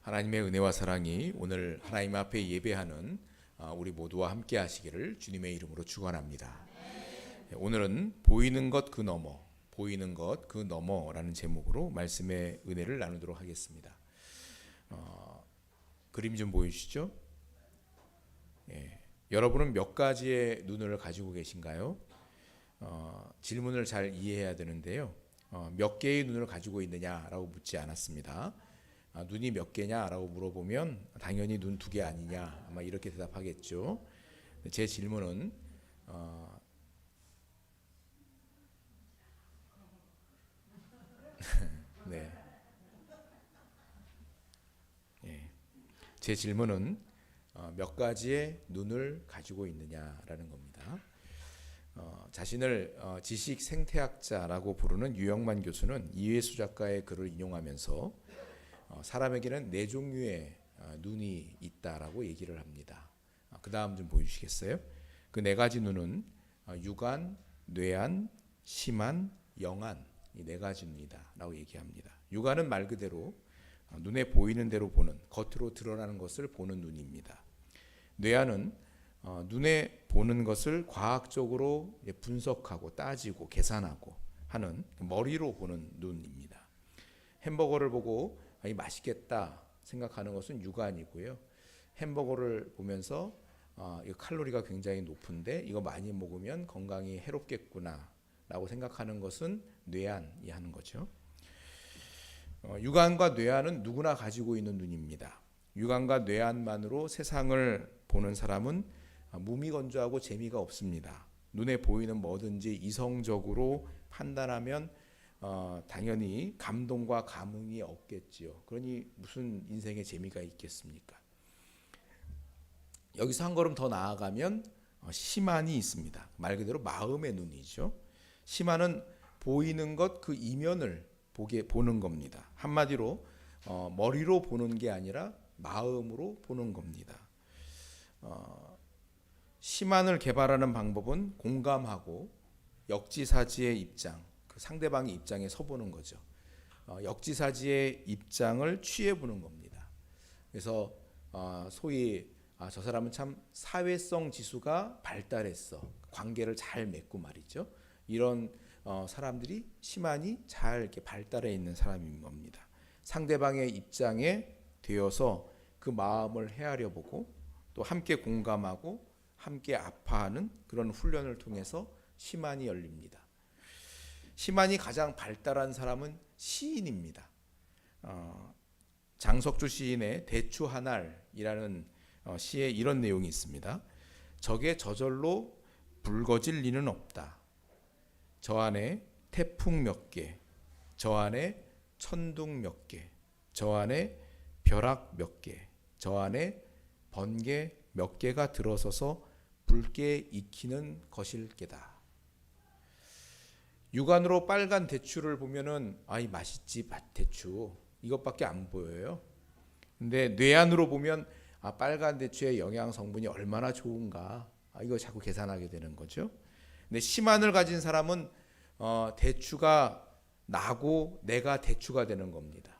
하나님의 은혜와 사랑이 오늘 하나님 앞에 예배하는 우리 모두와 함께 하시기를 주님의 이름으로 축원합니다. 오늘은 보이는 것 그 너머, 보이는 것 그 너머라는 제목으로 말씀의 은혜를 나누도록 하겠습니다. 그림 좀 보이시죠? 여러분은 몇 가지의 눈을 가지고 계신가요? 질문을 잘 이해해야 되는데요. 몇 개의 눈을 가지고 있느냐라고 묻지 않았습니다. 눈이 몇 개냐라고 물어보면 당연히 눈 2개 아니냐 아마 이렇게 대답하겠죠. 제 질문은 네. 제 질문은 몇 가지의 눈을 가지고 있느냐라는 겁니다. 자신을 지식 생태학자라고 부르는 유영만 교수는 이회수 작가의 글을 인용하면서 사람에게는 4종류의 눈이 있다라고 얘기를 합니다. 그 다음 좀 보여주시겠어요? 그 4가지 눈은 육안, 뇌안, 심안, 영안, 이 4가지 눈이다 라고 얘기합니다. 육안은 말 그대로 눈에 보이는 대로 보는, 겉으로 드러나는 것을 보는 눈입니다. 뇌안은 눈에 보는 것을 과학적으로 분석하고 따지고 계산하고 하는 머리로 보는 눈입니다. 햄버거를 보고 이 맛있겠다 생각하는 것은 육안이고요. 햄버거를 보면서 이거 칼로리가 굉장히 높은데 이거 많이 먹으면 건강이 해롭겠구나 라고 생각하는 것은 뇌안이 하는 거죠. 육안과 뇌안은 누구나 가지고 있는 눈입니다. 육안과 뇌안만으로 세상을 보는 사람은 무미건조하고 재미가 없습니다. 눈에 보이는 뭐든지 이성적으로 판단하면 당연히 감동과 감흥이 없겠지요. 그러니 무슨 인생에 재미가 있겠습니까? 여기서 한 걸음 더 나아가면 심안이 있습니다. 말 그대로 마음의 눈이죠. 심안은 보이는 것 그 이면을 보는 겁니다. 한마디로 머리로 보는 게 아니라 마음으로 보는 겁니다. 심안을 개발하는 방법은 공감하고 역지사지의 입장, 그 상대방의 입장에 서보는 거죠. 역지사지의 입장을 취해보는 겁니다. 그래서 소위 저 사람은 참 사회성 지수가 발달했어, 관계를 잘 맺고 말이죠. 이런 사람들이 심안이 잘 이렇게 발달해 있는 사람인 겁니다. 상대방의 입장에 되어서 그 마음을 헤아려 보고 또 함께 공감하고 함께 아파하는 그런 훈련을 통해서 심안이 열립니다. 심안이 가장 발달한 사람은 시인입니다. 장석주 시인의 대추 한 알이라는 시에 이런 내용이 있습니다. 적의 저절로 붉어질 리는 없다. 저 안에 태풍 몇 개, 저 안에 천둥 몇 개, 저 안에 벼락 몇 개, 저 안에 번개 몇 개가 들어서서 붉게 익히는 것일 게다. 육안으로 빨간 대추를 보면은 이 맛있지, 대추 이것밖에 안 보여요. 근데 뇌안으로 보면 빨간 대추의 영양 성분이 얼마나 좋은가, 이거 자꾸 계산하게 되는 거죠. 근데 심안을 가진 사람은 대추가 나고 내가 대추가 되는 겁니다.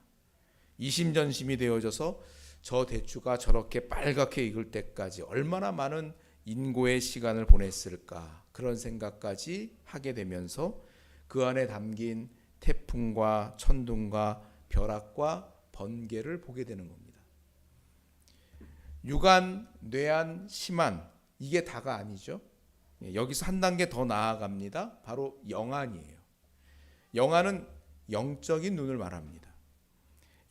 이심전심이 되어져서 저 대추가 저렇게 빨갛게 익을 때까지 얼마나 많은 인고의 시간을 보냈을까, 그런 생각까지 하게 되면서 그 안에 담긴 태풍과 천둥과 벼락과 번개를 보게 되는 겁니다. 육안, 뇌안, 심안, 이게 다가 아니죠. 여기서 한 단계 더 나아갑니다. 바로 영안이에요. 영안은 영적인 눈을 말합니다.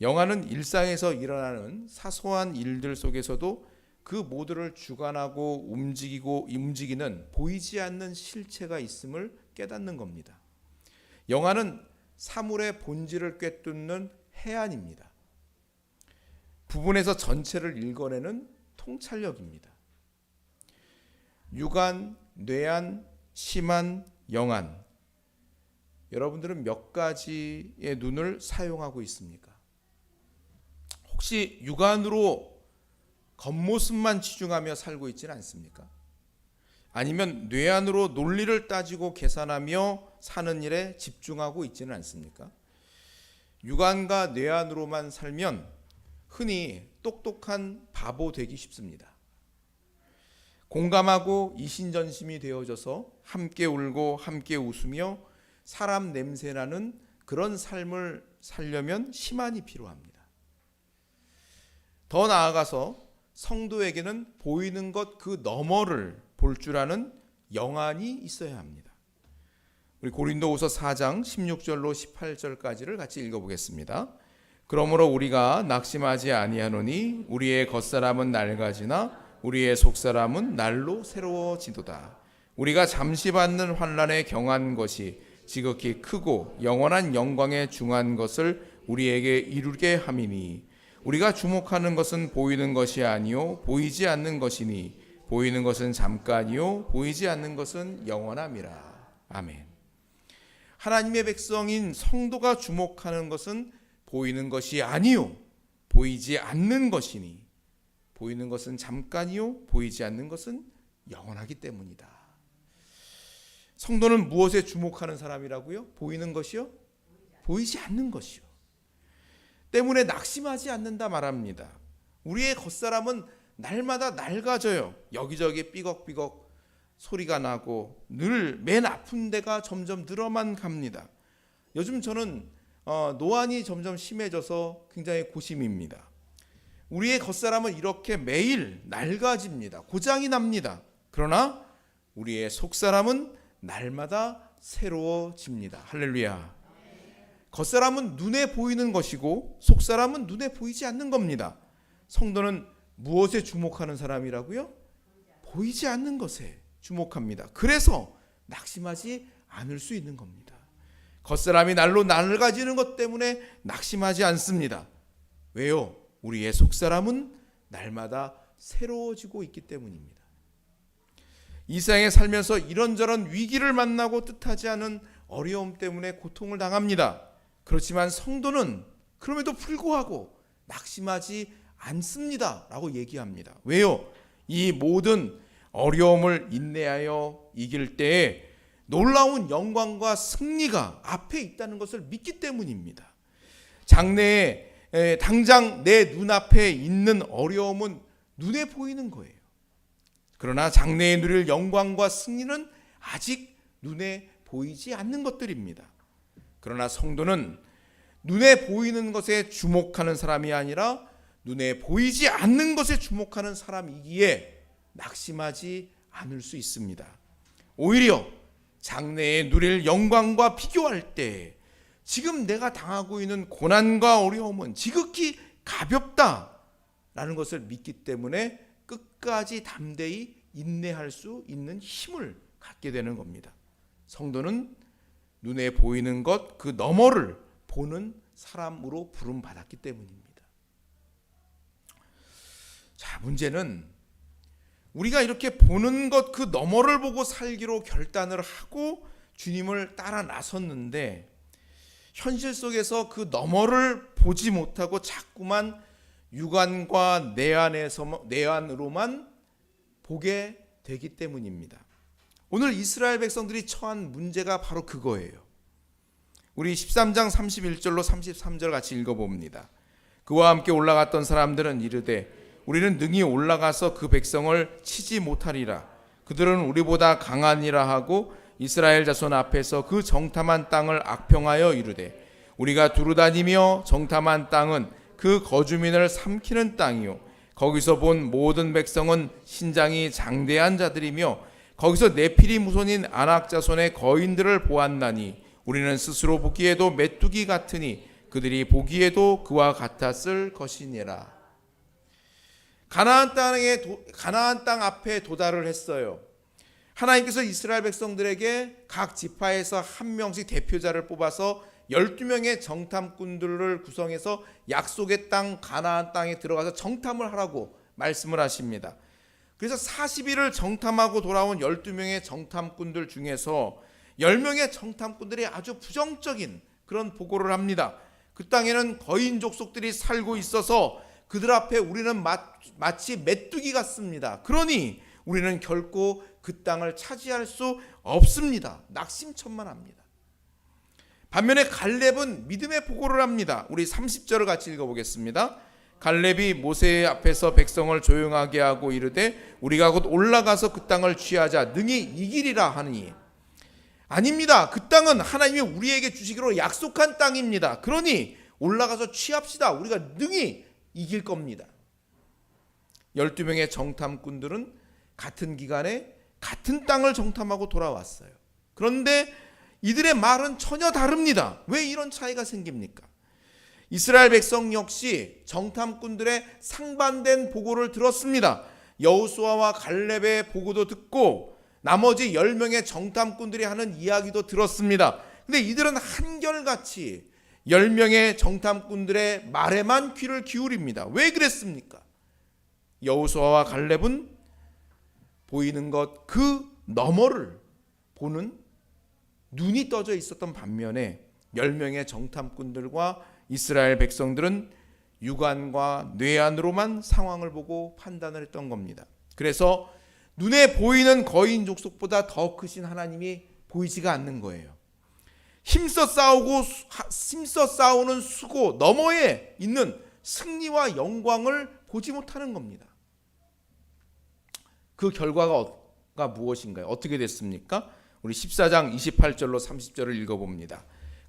영안은 일상에서 일어나는 사소한 일들 속에서도 그 모두를 주관하고 움직이는 보이지 않는 실체가 있음을 깨닫는 겁니다. 영안은 사물의 본질을 꿰뚫는 해안입니다. 부분에서 전체를 읽어내는 통찰력입니다. 육안, 뇌안, 심안, 영안, 여러분들은 몇 가지의 눈을 사용하고 있습니까? 혹시 육안으로 겉모습만 치중하며 살고 있지는 않습니까? 아니면 뇌안으로 논리를 따지고 계산하며 사는 일에 집중하고 있지는 않습니까? 육안과 뇌안으로만 살면 흔히 똑똑한 바보 되기 쉽습니다. 공감하고 이신전심이 되어져서 함께 울고 함께 웃으며 사람 냄새나는 그런 삶을 살려면 시만이 필요합니다. 더 나아가서 성도에게는 보이는 것 그 너머를 볼 줄 아는 영안이 있어야 합니다. 우리 고린도후서 4장 16절로 18절까지를 같이 읽어보겠습니다. 그러므로 우리가 낙심하지 아니하노니 우리의 겉사람은 낡아지나 우리의 속사람은 날로 새로워지도다. 우리가 잠시 받는 환난에 경한 것이 지극히 크고 영원한 영광에 중한 것을 우리에게 이루게 함이니 우리가 주목하는 것은 보이는 것이 아니요 보이지 않는 것이니 보이는 것은 잠깐이요 보이지 않는 것은 영원함이라. 아멘. 하나님의 백성인 성도가 주목하는 것은 보이는 것이 아니요 보이지 않는 것이니 보이는 것은 잠깐이요 보이지 않는 것은 영원하기 때문이다. 성도는 무엇에 주목하는 사람이라고요? 보이는 것이요? 보이지 않는 것이요. 때문에 낙심하지 않는다 말합니다. 우리의 겉사람은 날마다 낡아져요. 여기저기 삐걱삐걱 소리가 나고 늘 맨 아픈 데가 점점 늘어만 갑니다. 요즘 저는 노안이 점점 심해져서 굉장히 고심입니다. 우리의 겉사람은 이렇게 매일 낡아집니다. 고장이 납니다. 그러나 우리의 속사람은 날마다 새로워집니다. 할렐루야. 겉사람은 눈에 보이는 것이고 속사람은 눈에 보이지 않는 겁니다. 성도는 무엇에 주목하는 사람이라고요? 보이지 않는 것에 주목합니다. 그래서 낙심하지 않을 수 있는 겁니다. 겉사람이 날로 낡아지는 것 때문에 낙심하지 않습니다. 왜요? 우리의 속사람은 날마다 새로워지고 있기 때문입니다. 이 세상에 살면서 이런저런 위기를 만나고 뜻하지 않은 어려움 때문에 고통을 당합니다. 그렇지만 성도는 그럼에도 불구하고 낙심하지 않습니다 라고 얘기합니다. 왜요? 이 모든 어려움을 인내하여 이길 때에 놀라운 영광과 승리가 앞에 있다는 것을 믿기 때문입니다. 장래에 당장 내 눈앞에 있는 어려움은 눈에 보이는 거예요. 그러나 장래에 누릴 영광과 승리는 아직 눈에 보이지 않는 것들입니다. 그러나 성도는 눈에 보이는 것에 주목하는 사람이 아니라 눈에 보이지 않는 것에 주목하는 사람이기에 낙심하지 않을 수 있습니다. 오히려 장래에 누릴 영광과 비교할 때 지금 내가 당하고 있는 고난과 어려움은 지극히 가볍다라는 것을 믿기 때문에 끝까지 담대히 인내할 수 있는 힘을 갖게 되는 겁니다. 성도는 눈에 보이는 것 그 너머를 보는 사람으로 부름받았기 때문입니다. 자, 문제는 우리가 이렇게 보는 것 그 너머를 보고 살기로 결단을 하고 주님을 따라 나섰는데 현실 속에서 그 너머를 보지 못하고 자꾸만 육안과 내안으로만 보게 되기 때문입니다. 오늘 이스라엘 백성들이 처한 문제가 바로 그거예요. 우리 13장 31절로 33절 같이 읽어봅니다. 그와 함께 올라갔던 사람들은 이르되 우리는 능히 올라가서 그 백성을 치지 못하리라. 그들은 우리보다 강하니라 하고 이스라엘 자손 앞에서 그 정탐한 땅을 악평하여 이르되 우리가 두루다니며 정탐한 땅은 그 거주민을 삼키는 땅이요 거기서 본 모든 백성은 신장이 장대한 자들이며 거기서 네피리 무손인 아낙 자손의 거인들을 보았나니 우리는 스스로 보기에도 메뚜기 같으니 그들이 보기에도 그와 같았을 것이니라. 가나안 땅 앞에 도달을 했어요. 하나님께서 이스라엘 백성들에게 각 지파에서 한 명씩 대표자를 뽑아서 12명의 정탐꾼들을 구성해서 약속의 땅 가나안 땅에 들어가서 정탐을 하라고 말씀을 하십니다. 그래서 40일을 정탐하고 돌아온 12명의 정탐꾼들 중에서 10명의 정탐꾼들이 아주 부정적인 그런 보고를 합니다. 그 땅에는 거인 족속들이 살고 있어서 그들 앞에 우리는 마치 메뚜기 같습니다. 그러니 우리는 결코 그 땅을 차지할 수 없습니다. 낙심천만합니다. 반면에 갈렙은 믿음의 보고를 합니다. 우리 30절을 같이 읽어보겠습니다. 갈렙이 모세 앞에서 백성을 조용하게 하고 이르되 우리가 곧 올라가서 그 땅을 취하자 능히 이기리라 하니, 아닙니다. 그 땅은 하나님이 우리에게 주시기로 약속한 땅입니다. 그러니 올라가서 취합시다. 우리가 능히 이길 겁니다. 12명의 정탐꾼들은 같은 기간에 같은 땅을 정탐하고 돌아왔어요. 그런데 이들의 말은 전혀 다릅니다. 왜 이런 차이가 생깁니까? 이스라엘 백성 역시 정탐꾼들의 상반된 보고를 들었습니다. 여호수아와 갈렙의 보고도 듣고 나머지 10명의 정탐꾼들이 하는 이야기도 들었습니다. 근데 이들은 한결같이 10명의 정탐꾼들의 말에만 귀를 기울입니다. 왜 그랬습니까? 여호수아와 갈렙은 보이는 것 그 너머를 보는 눈이 떠져 있었던 반면에 10명의 정탐꾼들과 이스라엘 백성들은 육안과 뇌안으로만 상황을 보고 판단을 했던 겁니다. 그래서 눈에 보이는 거인 족속보다 더 크신 하나님이 보이지가 않는 거예요. 힘써 싸우는 수고 너머에 있는 승리와 영광을 보지 못하는 겁니다. 그 결과가 무엇인가요? 어떻게 됐습니까? 우리 14장 28절로 30절을 읽어봅니다.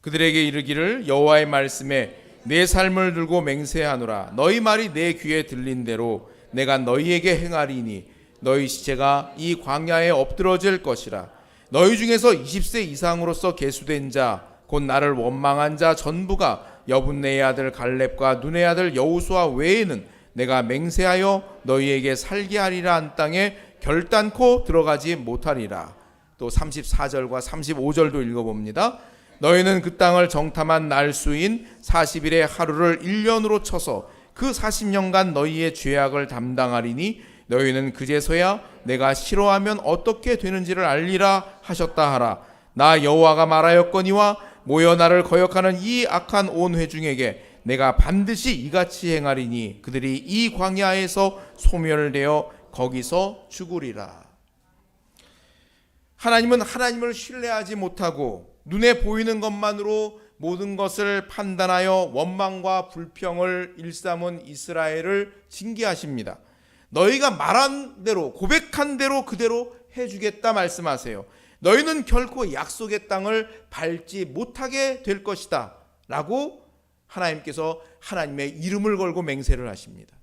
그들에게 이르기를 여호와의 말씀에 내 삶을 들고 맹세하노라. 너희 말이 내 귀에 들린 대로 내가 너희에게 행하리니 너희 시체가 이 광야에 엎드러질 것이라. 너희 중에서 20세 이상으로서 계수된 자 곧 나를 원망한 자 전부가 여분네의 아들 갈렙과 눈의 아들 여호수아 외에는 내가 맹세하여 너희에게 살게 하리라 한 땅에 결단코 들어가지 못하리라. 또 34절과 35절도 읽어봅니다. 너희는 그 땅을 정탐한 날수인 40일의 하루를 1년으로 쳐서 그 40년간 너희의 죄악을 담당하리니 너희는 그제서야 내가 싫어하면 어떻게 되는지를 알리라 하셨다 하라. 나 여호와가 말하였거니와 모여 나를 거역하는 이 악한 온 회중에게 내가 반드시 이같이 행하리니 그들이 이 광야에서 소멸되어 거기서 죽으리라. 하나님은 하나님을 신뢰하지 못하고 눈에 보이는 것만으로 모든 것을 판단하여 원망과 불평을 일삼은 이스라엘을 징계하십니다. 너희가 말한 대로 고백한 대로 그대로 해주겠다 말씀하세요. 너희는 결코 약속의 땅을 밟지 못하게 될 것이다 라고 하나님께서 하나님의 이름을 걸고 맹세를 하십니다.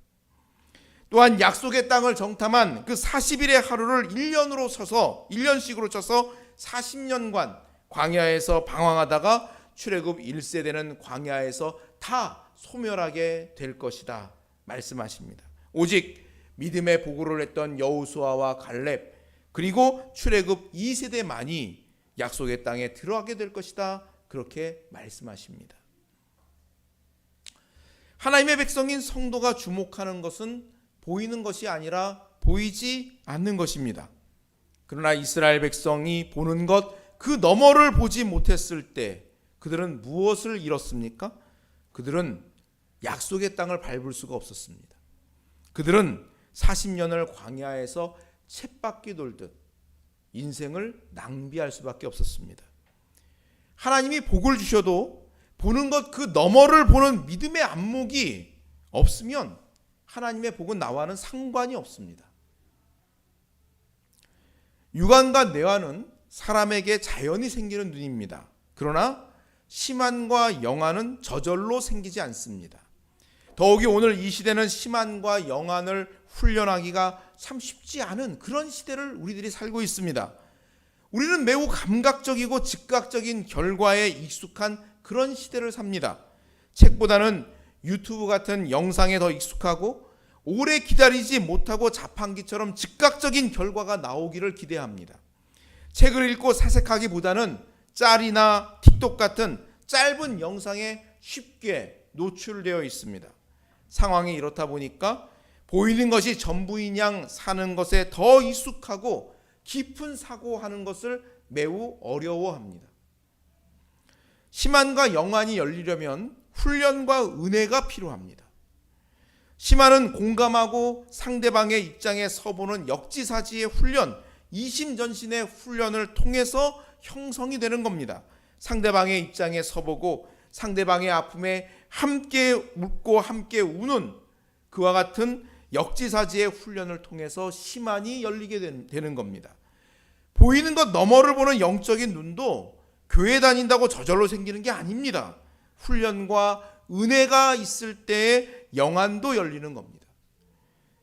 또한 약속의 땅을 정탐한 그 40일의 하루를 1년으로 쳐서 1년씩으로 쳐서 40년간 광야에서 방황하다가 출애굽 1세대는 광야에서 다 소멸하게 될 것이다 말씀하십니다. 오직 믿음의 보고를 했던 여호수아와 갈렙 그리고 출애굽 2세대만이 약속의 땅에 들어가게 될 것이다 그렇게 말씀하십니다. 하나님의 백성인 성도가 주목하는 것은 보이는 것이 아니라 보이지 않는 것입니다. 그러나 이스라엘 백성이 보는 것 그 너머를 보지 못했을 때 그들은 무엇을 잃었습니까? 그들은 약속의 땅을 밟을 수가 없었습니다. 그들은 40년을 광야에서 쳇바퀴 돌듯 인생을 낭비할 수밖에 없었습니다. 하나님이 복을 주셔도 보는 것 그 너머를 보는 믿음의 안목이 없으면 하나님의 복은 나와는 상관이 없습니다. 육안과 뇌안은 사람에게 자연히 생기는 눈입니다. 그러나 심안과 영안은 저절로 생기지 않습니다. 더욱이 오늘 이 시대는 심안과 영안을 훈련하기가 참 쉽지 않은 그런 시대를 우리들이 살고 있습니다. 우리는 매우 감각적이고 즉각적인 결과에 익숙한 그런 시대를 삽니다. 책보다는 유튜브 같은 영상에 더 익숙하고 오래 기다리지 못하고 자판기처럼 즉각적인 결과가 나오기를 기대합니다. 책을 읽고 사색하기보다는 짤이나 틱톡 같은 짧은 영상에 쉽게 노출되어 있습니다. 상황이 이렇다 보니까 보이는 것이 전부인 양 사는 것에 더 익숙하고 깊은 사고하는 것을 매우 어려워합니다. 심안과 영안이 열리려면 훈련과 은혜가 필요합니다. 심안은 공감하고 상대방의 입장에 서보는 역지사지의 훈련, 이심전심의 훈련을 통해서 형성이 되는 겁니다. 상대방의 입장에 서보고 상대방의 아픔에 함께 웃고 함께 우는 그와 같은 역지사지의 훈련을 통해서 시만이 열리게 되는 겁니다. 보이는 것 너머를 보는 영적인 눈도 교회 다닌다고 저절로 생기는 게 아닙니다. 훈련과 은혜가 있을 때에 영안도 열리는 겁니다.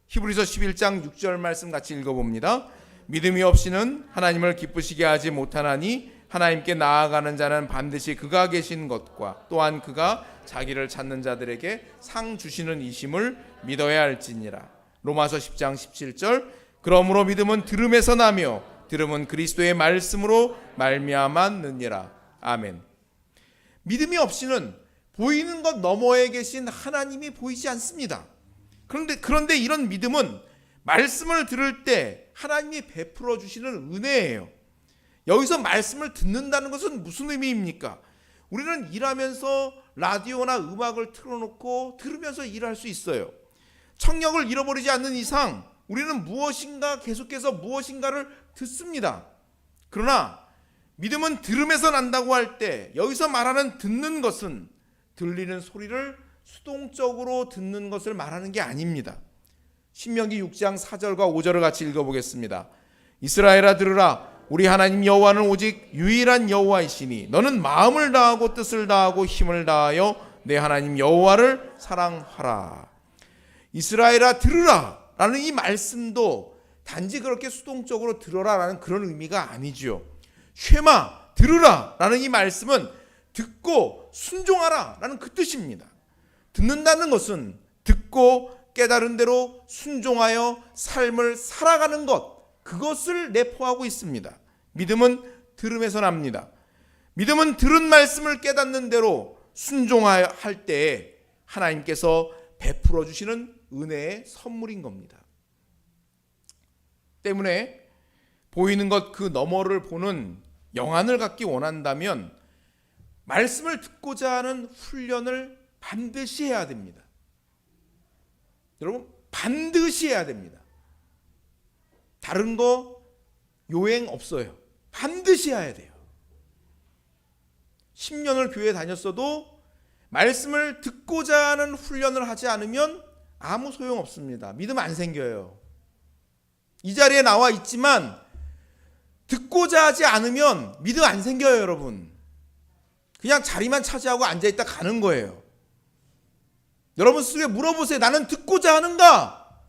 히브리서 11장 6절 말씀 같이 읽어봅니다. 믿음이 없이는 하나님을 기쁘시게 하지 못하나니 하나님께 나아가는 자는 반드시 그가 계신 것과 또한 그가 자기를 찾는 자들에게 상 주시는 이심을 믿어야 할지니라. 로마서 10장 17절. 그러므로 믿음은 들음에서 나며 들음은 그리스도의 말씀으로 말미암았느니라. 아멘. 믿음이 없이는 보이는 것 너머에 계신 하나님이 보이지 않습니다. 그런데 이런 믿음은 말씀을 들을 때 하나님이 베풀어 주시는 은혜예요. 여기서 말씀을 듣는다는 것은 무슨 의미입니까? 우리는 일하면서 라디오나 음악을 틀어놓고 들으면서 일할 수 있어요. 청력을 잃어버리지 않는 이상 우리는 무엇인가 계속해서 무엇인가를 듣습니다. 그러나 믿음은 들음에서 난다고 할 때 여기서 말하는 듣는 것은 들리는 소리를 수동적으로 듣는 것을 말하는 게 아닙니다. 신명기 6장 4절과 5절을 같이 읽어보겠습니다. 이스라엘아 들으라. 우리 하나님 여호와는 오직 유일한 여호와이시니 너는 마음을 다하고 뜻을 다하고 힘을 다하여 내 하나님 여호와를 사랑하라. 이스라엘아 들으라 라는 이 말씀도 단지 그렇게 수동적으로 들어라 라는 그런 의미가 아니죠. 쉐마 들으라 라는 이 말씀은 듣고 순종하라 라는 그 뜻입니다. 듣는다는 것은 듣고 깨달은 대로 순종하여 삶을 살아가는 것, 그것을 내포하고 있습니다. 믿음은 들음에서 납니다. 믿음은 들은 말씀을 깨닫는 대로 순종하여 할 때에 하나님께서 베풀어 주시는 은혜의 선물인 겁니다. 때문에 보이는 것 그 너머를 보는 영안을 갖기 원한다면 말씀을 듣고자 하는 훈련을 반드시 해야 됩니다. 여러분, 반드시 해야 됩니다. 다른 거 요행 없어요. 반드시 해야 돼요. 10년을 교회 다녔어도 말씀을 듣고자 하는 훈련을 하지 않으면 아무 소용 없습니다. 믿음 안 생겨요. 이 자리에 나와 있지만 듣고자 하지 않으면 믿음 안 생겨요, 여러분. 그냥 자리만 차지하고 앉아있다 가는 거예요. 여러분 스스로 물어보세요. 나는 듣고자 하는가?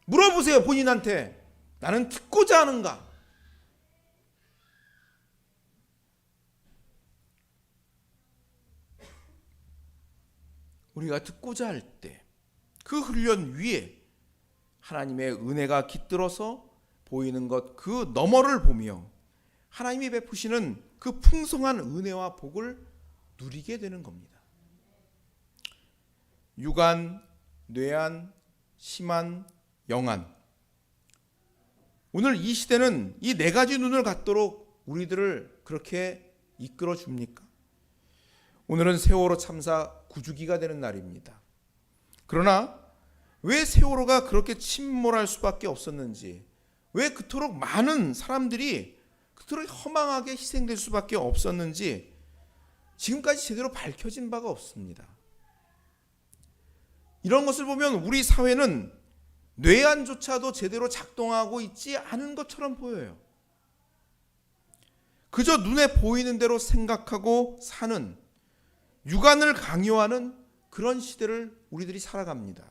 물어보세요, 본인한테. 나는 듣고자 하는가? 우리가 듣고자 할 때 그 훈련 위에 하나님의 은혜가 깃들어서 보이는 것 그 너머를 보며 하나님이 베푸시는 그 풍성한 은혜와 복을 누리게 되는 겁니다. 육안, 뇌안, 심안, 영안. 오늘 이 시대는 이 네 가지 눈을 갖도록 우리들을 그렇게 이끌어 줍니까? 오늘은 세월호 참사 9주기가 되는 날입니다. 그러나 왜 세월호가 그렇게 침몰할 수밖에 없었는지, 왜 그토록 많은 사람들이 그토록 허망하게 희생될 수밖에 없었는지 지금까지 제대로 밝혀진 바가 없습니다. 이런 것을 보면 우리 사회는 뇌안조차도 제대로 작동하고 있지 않은 것처럼 보여요. 그저 눈에 보이는 대로 생각하고 사는, 육안을 강요하는 그런 시대를 우리들이 살아갑니다.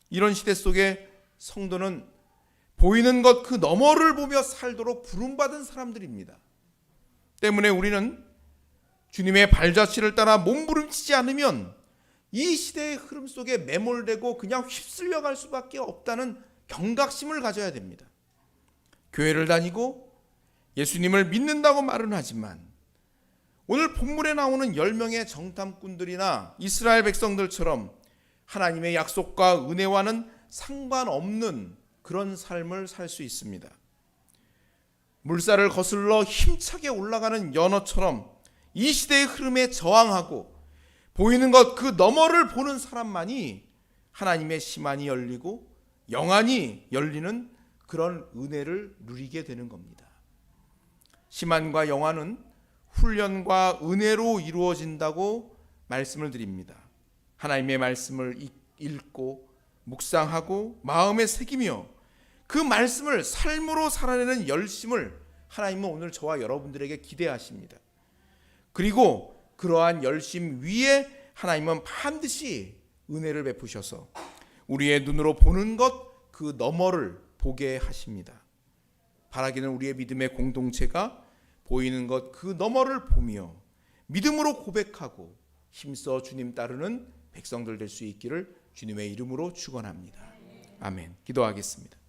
이런 시대 속에 성도는 보이는 것 그 너머를 보며 살도록 부름받은 사람들입니다. 때문에 우리는 주님의 발자취를 따라 몸부림치지 않으면 이 시대의 흐름 속에 매몰되고 그냥 휩쓸려갈 수밖에 없다는 경각심을 가져야 됩니다. 교회를 다니고 예수님을 믿는다고 말은 하지만 오늘 본문에 나오는 10명의 정탐꾼들이나 이스라엘 백성들처럼 하나님의 약속과 은혜와는 상관없는 그런 삶을 살 수 있습니다. 물살을 거슬러 힘차게 올라가는 연어처럼 이 시대의 흐름에 저항하고 보이는 것 그 너머를 보는 사람만이 하나님의 심안이 열리고 영안이 열리는 그런 은혜를 누리게 되는 겁니다. 심안과 영안은 훈련과 은혜로 이루어진다고 말씀을 드립니다. 하나님의 말씀을 읽고 묵상하고 마음에 새기며 그 말씀을 삶으로 살아내는 열심을 하나님은 오늘 저와 여러분들에게 기대하십니다. 그리고 그러한 열심 위에 하나님은 반드시 은혜를 베푸셔서 우리의 눈으로 보는 것 그 너머를 보게 하십니다. 바라기는 우리의 믿음의 공동체가 보이는 것 그 너머를 보며 믿음으로 고백하고 힘써 주님 따르는 백성들 될 수 있기를 주님의 이름으로 축원합니다. 아멘. 기도하겠습니다.